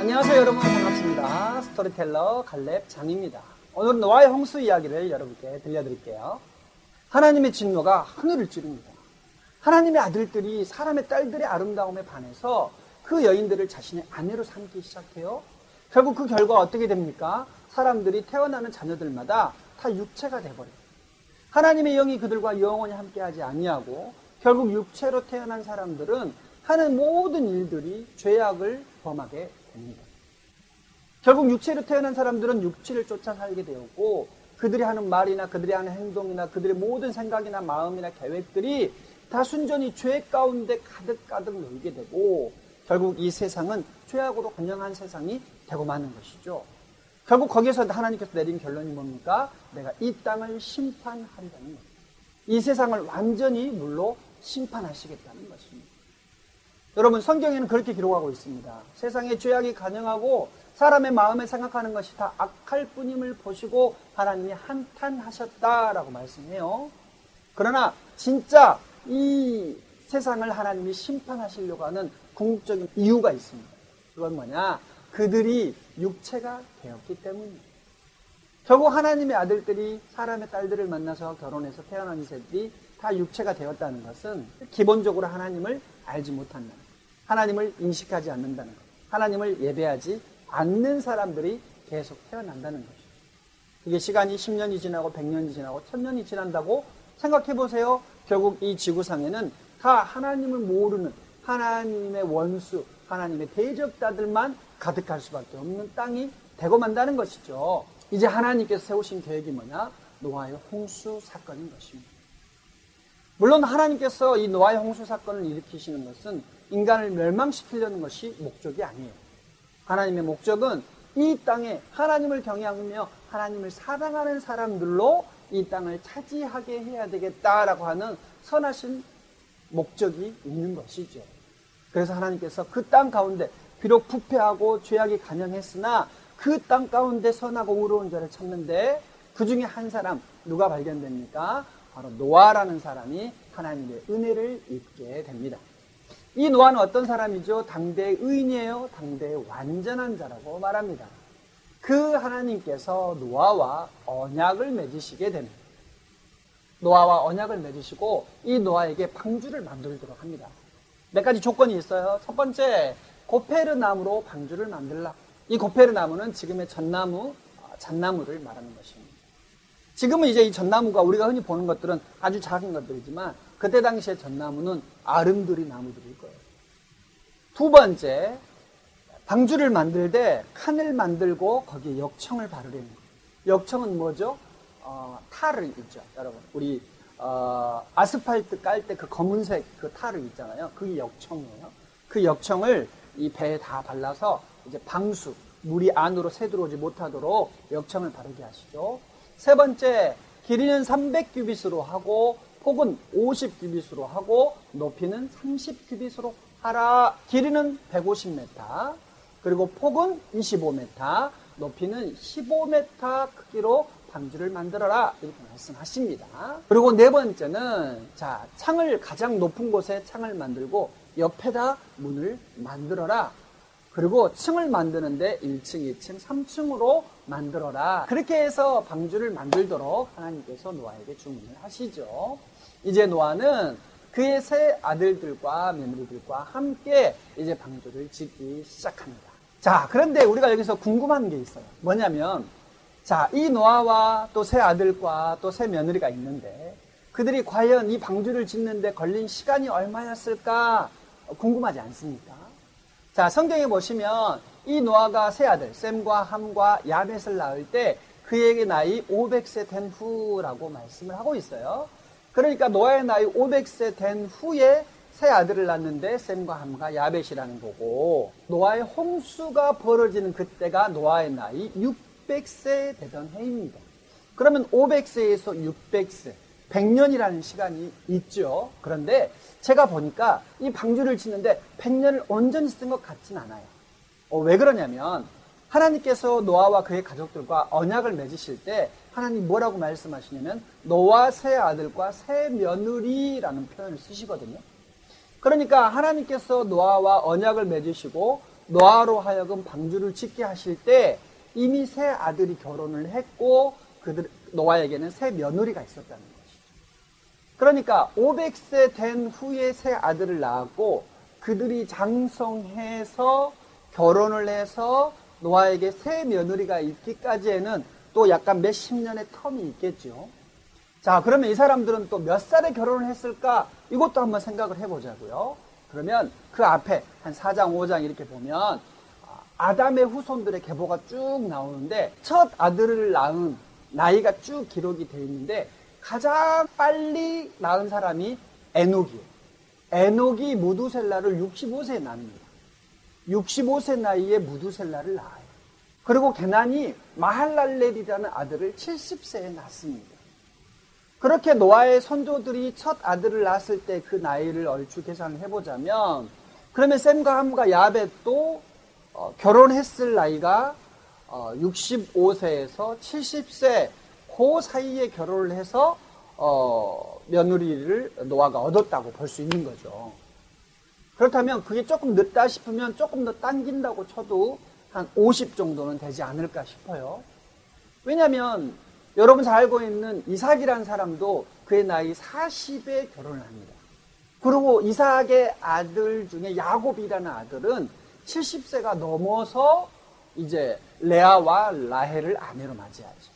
안녕하세요 여러분, 반갑습니다. 스토리텔러 갈렙 장입니다. 오늘은 노아의 홍수 이야기를 여러분께 들려드릴게요. 하나님의 진노가 하늘을 찌릅니다. 하나님의 아들들이 사람의 딸들의 아름다움에 반해서 그 여인들을 자신의 아내로 삼기 시작해요. 결국 그 결과 어떻게 됩니까? 사람들이 태어나는 자녀들마다 다 육체가 돼버려요. 하나님의 영이 그들과 영원히 함께하지 아니하고 결국 육체로 태어난 사람들은 하는 모든 일들이 죄악을 범하게 됩니다. 결국 육체로 태어난 사람들은 육체를 쫓아 살게 되었고 그들이 하는 말이나 그들이 하는 행동이나 그들의 모든 생각이나 마음이나 계획들이 다 순전히 죄 가운데 가득가득 놀게 되고 결국 이 세상은 죄악으로 건영한 세상이 되고 마는 것이죠. 결국 거기에서 하나님께서 내린 결론이 뭡니까? 내가 이 땅을 심판하리라는 겁니다. 이 세상을 완전히 물로 심판하시겠다는 것입니다. 여러분, 성경에는 그렇게 기록하고 있습니다. 세상에 죄악이 간영하고 사람의 마음에 생각하는 것이 다 악할 뿐임을 보시고 하나님이 한탄하셨다라고 말씀해요. 그러나 진짜 이 세상을 하나님이 심판하시려고 하는 궁극적인 이유가 있습니다. 그건 뭐냐? 그들이 육체가 되었기 때문입니다. 결국 하나님의 아들들이 사람의 딸들을 만나서 결혼해서 태어난 이들이 다 육체가 되었다는 것은 기본적으로 하나님을 알지 못한다는 것, 하나님을 인식하지 않는다는 것, 하나님을 예배하지 않는 사람들이 계속 태어난다는 것이죠. 이게 시간이 10년이 지나고 100년이 지나고 1000년이 지난다고 생각해 보세요. 결국 이 지구상에는 다 하나님을 모르는 하나님의 원수, 하나님의 대적자들만 가득할 수밖에 없는 땅이 되고 만다는 것이죠. 이제 하나님께서 세우신 계획이 뭐냐? 노아의 홍수 사건인 것입니다. 물론 하나님께서 이 노아의 홍수 사건을 일으키시는 것은 인간을 멸망시키려는 것이 목적이 아니에요. 하나님의 목적은 이 땅에 하나님을 경외하며 하나님을 사랑하는 사람들로 이 땅을 차지하게 해야 되겠다라고 하는 선하신 목적이 있는 것이죠. 그래서 하나님께서 그 땅 가운데 비록 부패하고 죄악이 간영했으나 그 땅 가운데 선하고 의로운 자를 찾는데 그 중에 한 사람, 누가 발견됩니까? 바로 노아라는 사람이 하나님의 은혜를 입게 됩니다. 이 노아는 어떤 사람이죠? 당대의 의인이에요. 당대의 완전한 자라고 말합니다. 그 하나님께서 노아와 언약을 맺으시게 됩니다. 노아와 언약을 맺으시고 이 노아에게 방주를 만들도록 합니다. 몇 가지 조건이 있어요. 첫 번째, 고페르 나무로 방주를 만들라. 이 고페르 나무는 지금의 잣나무를 말하는 것입니다. 지금은 이제 이 잣나무가 우리가 흔히 보는 것들은 아주 작은 것들이지만 그때 당시에 잣나무는 아름드리 나무들일 거예요. 두 번째, 방주를 만들 때 칸을 만들고 거기에 역청을 바르려는 거예요. 역청은 뭐죠? 탈을 있죠, 여러분. 우리 아스팔트 깔 때 그 검은색 그 탈을 있잖아요. 그게 역청이에요. 그 역청을 이 배에 다 발라서 이제 방수, 물이 안으로 새들어오지 못하도록 역청을 바르게 하시죠. 세 번째, 길이는 300규빗으로 하고 폭은 50규빗으로 하고 높이는 30규빗으로 하라. 길이는 150m, 그리고 폭은 25m, 높이는 15m 크기로 방주를 만들어라. 이렇게 말씀하십니다. 그리고 네 번째는 창을 가장 높은 곳에 창을 만들고 옆에다 문을 만들어라. 그리고 층을 만드는데 1층, 2층, 3층으로 만들어라. 그렇게 해서 방주를 만들도록 하나님께서 노아에게 주문을 하시죠. 이제 노아는 그의 세 아들들과 며느리들과 함께 이제 방주를 짓기 시작합니다. 그런데 우리가 여기서 궁금한 게 있어요. 뭐냐면, 이 노아와 또 세 아들과 또 세 며느리가 있는데 그들이 과연 이 방주를 짓는데 걸린 시간이 얼마였을까 궁금하지 않습니까? 성경에 보시면 이 노아가 세 아들 셈과 함과 야벳을 낳을 때 그에게 나이 500세 된 후라고 말씀을 하고 있어요. 그러니까 노아의 나이 500세 된 후에 세 아들을 낳는데 셈과 함과 야벳이라는 거고, 노아의 홍수가 벌어지는 그때가 노아의 나이 600세 되던 해입니다. 그러면 500세에서 600세, 100년이라는 시간이 있죠. 그런데 제가 보니까 이 방주를 짓는데 100년을 온전히 쓴 것 같진 않아요. 왜 그러냐면 하나님께서 노아와 그의 가족들과 언약을 맺으실 때 하나님 뭐라고 말씀하시냐면 노아 세 아들과 세 며느리라는 표현을 쓰시거든요. 그러니까 하나님께서 노아와 언약을 맺으시고 노아로 하여금 방주를 짓게 하실 때 이미 세 아들이 결혼을 했고 노아에게는 세 며느리가 있었다는 것이죠. 그러니까 500세 된 후에 세 아들을 낳았고 그들이 장성해서 결혼을 해서 노아에게 세 며느리가 있기까지에는 또 약간 몇십 년의 텀이 있겠죠. 자, 그러면 이 사람들은 또 몇 살에 결혼을 했을까? 이것도 한번 생각을 해보자고요. 그러면 그 앞에 한 4장, 5장 이렇게 보면 아담의 후손들의 계보가 쭉 나오는데 첫 아들을 낳은 나이가 쭉 기록이 되어 있는데 가장 빨리 낳은 사람이 에녹이에요. 에녹이 무두셀라를 65세에 낳습니다. 65세 나이에 무두셀라를 낳아요. 그리고 게난이 마할랄렐이라는 아들을 70세에 낳습니다. 그렇게 노아의 선조들이 첫 아들을 낳았을 때 그 나이를 얼추 계산을 해보자면 그러면 셈과 함과 야벳도 결혼했을 나이가 65세에서 70세 그 사이에 결혼을 해서 며느리를 노아가 얻었다고 볼 수 있는 거죠. 그렇다면 그게 조금 늦다 싶으면 조금 더 당긴다고 쳐도 한 50 정도는 되지 않을까 싶어요. 왜냐하면 여러분 잘 알고 있는 이삭이라는 사람도 그의 나이 40에 결혼을 합니다. 그리고 이삭의 아들 중에 야곱이라는 아들은 70세가 넘어서 이제 레아와 라헬을 아내로 맞이하죠.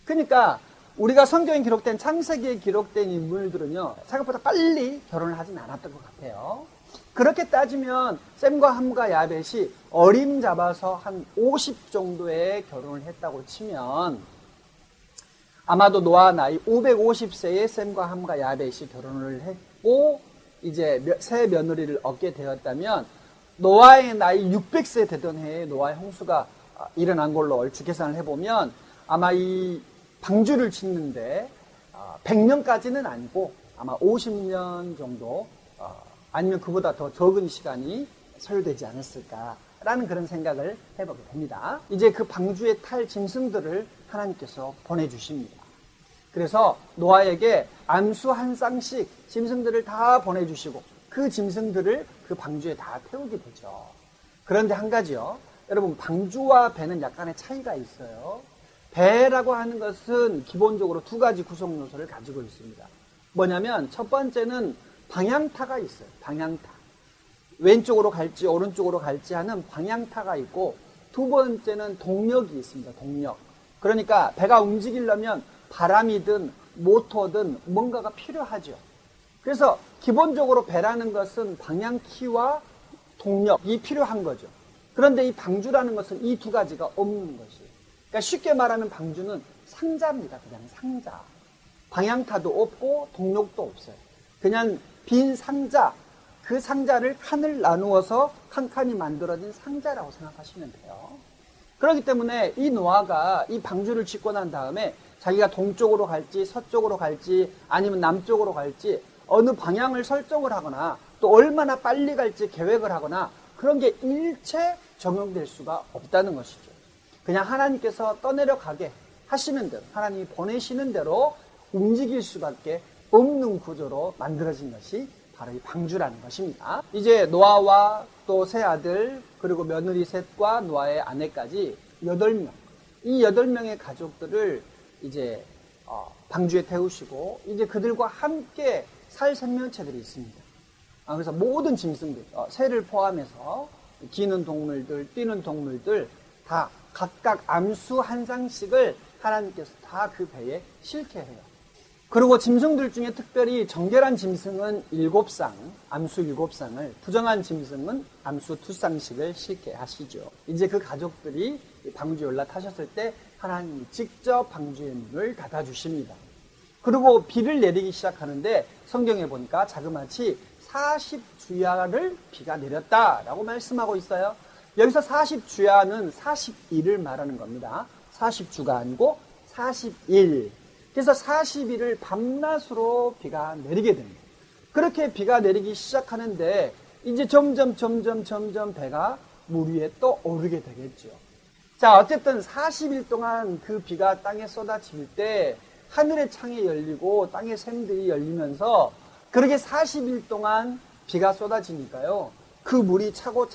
그러니까 우리가 성경에 기록된 창세기에 기록된 인물들은요 생각보다 빨리 결혼을 하진 않았던 것 같아요. 그렇게 따지면 셈과 함과 야벳이 어림잡아서 한 50 정도에 결혼을 했다고 치면 아마도 노아 나이 550세에 셈과 함과 야벳이 결혼을 했고 이제 새 며느리를 얻게 되었다면 노아의 나이 600세 되던 해에 노아의 홍수가 일어난 걸로 얼추 계산을 해보면 아마 이 방주를 짓는데 100년까지는 아니고 아마 50년 정도 아니면 그보다 더 적은 시간이 소요되지 않았을까라는 그런 생각을 해보게 됩니다. 이제 그 방주에 탈 짐승들을 하나님께서 보내주십니다. 그래서 노아에게 암수 한 쌍씩 짐승들을 다 보내주시고 그 짐승들을 그 방주에 다 태우게 되죠. 그런데 한 가지요. 여러분 방주와 배는 약간의 차이가 있어요. 배라고 하는 것은 기본적으로 두 가지 구성 요소를 가지고 있습니다. 뭐냐면 첫 번째는 방향타가 있어요. 방향타. 왼쪽으로 갈지 오른쪽으로 갈지 하는 방향타가 있고 두 번째는 동력이 있습니다. 동력. 그러니까 배가 움직이려면 바람이든 모터든 뭔가가 필요하죠. 그래서 기본적으로 배라는 것은 방향키와 동력이 필요한 거죠. 그런데 이 방주라는 것은 이 두 가지가 없는 것이에요. 그러니까 쉽게 말하는 방주는 상자입니다. 그냥 상자. 방향타도 없고 동력도 없어요. 그냥 빈 상자, 그 상자를 칸을 나누어서 칸칸이 만들어진 상자라고 생각하시면 돼요. 그렇기 때문에 이 노아가 이 방주를 짓고 난 다음에 자기가 동쪽으로 갈지 서쪽으로 갈지 아니면 남쪽으로 갈지 어느 방향을 설정을 하거나 또 얼마나 빨리 갈지 계획을 하거나 그런 게 일체 적용될 수가 없다는 것이죠. 그냥 하나님께서 떠내려가게 하시는 대로 하나님이 보내시는 대로 움직일 수밖에 없는 구조로 만들어진 것이 바로 이 방주라는 것입니다. 이제 노아와 또 세 아들 그리고 며느리 셋과 노아의 아내까지 8명 이 8명의 가족들을 이제 방주에 태우시고 이제 그들과 함께 살 생명체들이 있습니다. 그래서 모든 짐승들 새를 포함해서 기는 동물들 뛰는 동물들 다 각각 암수 한 쌍씩을 하나님께서 다 그 배에 싣게 해요. 그리고 짐승들 중에 특별히 정결한 짐승은 7쌍, 암수 7쌍을, 부정한 짐승은 암수 2쌍씩을 싣게 하시죠. 이제 그 가족들이 방주에 올라타셨을 때 하나님이 직접 방주의 문을 닫아주십니다. 그리고 비를 내리기 시작하는데 성경에 보니까 자그마치 40주야를 비가 내렸다라고 말씀하고 있어요. 여기서 40주야는 40일을 말하는 겁니다. 40주가 아니고 40일. 그래서 40일을 밤낮으로 비가 내리게 됩니다. 그렇게 비가 내리기 시작하는데 이제 점점 배가 물 위에 또 오르게 되겠죠. 자, 어쨌든 40일 동안 그 비가 땅에 쏟아질 때 하늘의 창이 열리고 땅의 샘들이 열리면서 그렇게 40일 동안 비가 쏟아지니까요. 그 물이 차고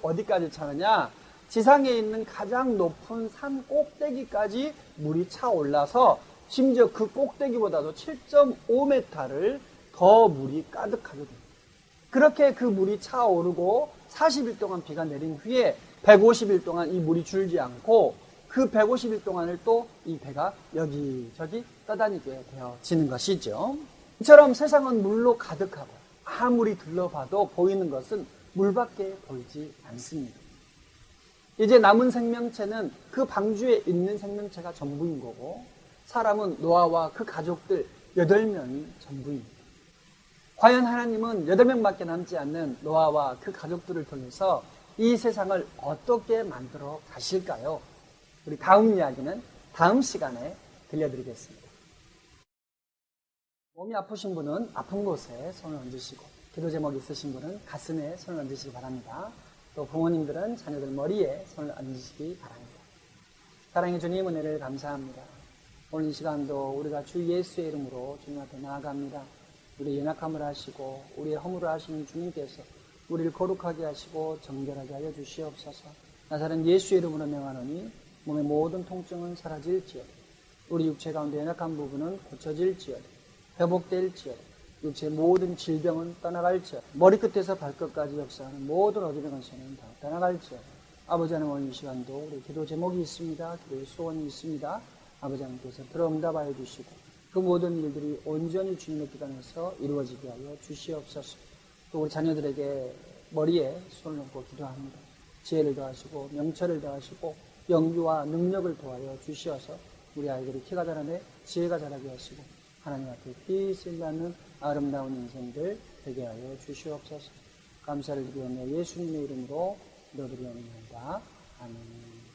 어디까지 차느냐? 지상에 있는 가장 높은 산 꼭대기까지 물이 차올라서 심지어 그 꼭대기보다도 7.5m를 더 물이 가득하게 됩니다. 그렇게 그 물이 차오르고 40일 동안 비가 내린 후에 150일 동안 이 물이 줄지 않고 그 150일 동안을 또 이 배가 여기저기 떠다니게 되어지는 것이죠. 이처럼 세상은 물로 가득하고 아무리 둘러봐도 보이는 것은 물밖에 보이지 않습니다. 이제 남은 생명체는 그 방주에 있는 생명체가 전부인 거고 사람은 노아와 그 가족들 8명이 전부입니다. 과연 하나님은 8명밖에 남지 않는 노아와 그 가족들을 통해서 이 세상을 어떻게 만들어 가실까요? 우리 다음 이야기는 다음 시간에 들려드리겠습니다. 몸이 아프신 분은 아픈 곳에 손을 얹으시고 기도 제목 있으신 분은 가슴에 손을 얹으시기 바랍니다. 또 부모님들은 자녀들 머리에 손을 얹으시기 바랍니다. 사랑의 주님 은혜를 감사합니다. 오늘 이 시간도 우리가 주 예수의 이름으로 주님 앞에 나아갑니다. 우리의 연약함을 하시고 우리의 허물을 하시는 주님께서 우리를 거룩하게 하시고 정결하게 하여 주시옵소서. 나사렛 예수의 이름으로 명하노니 몸의 모든 통증은 사라질지어다. 우리 육체 가운데 연약한 부분은 고쳐질지어다. 회복될지어다. 육체의 모든 질병은 떠나갈지어다. 머리끝에서 발끝까지 역사하는 모든 어둠의 권세는 다 떠나갈지어다. 아버지 하나님 오늘 이 시간도 우리 기도 제목이 있습니다. 기도의 소원이 있습니다. 아버지 하나님께서 들어응답하여 주시고 그 모든 일들이 온전히 주님의 뜻 안에서 이루어지게 하여 주시옵소서. 또 우리 자녀들에게 머리에 손을 얹고 기도합니다. 지혜를 더하시고 명철을 더하시고 영유와 능력을 도하여 주시어서 우리 아이들이 키가 자라매 지혜가 자라게 하시고 하나님 앞에 빛을 나는 아름다운 인생들 되게 하여 주시옵소서. 감사를 드리며 예수님의 이름으로 기도드리옵나이다. 아멘.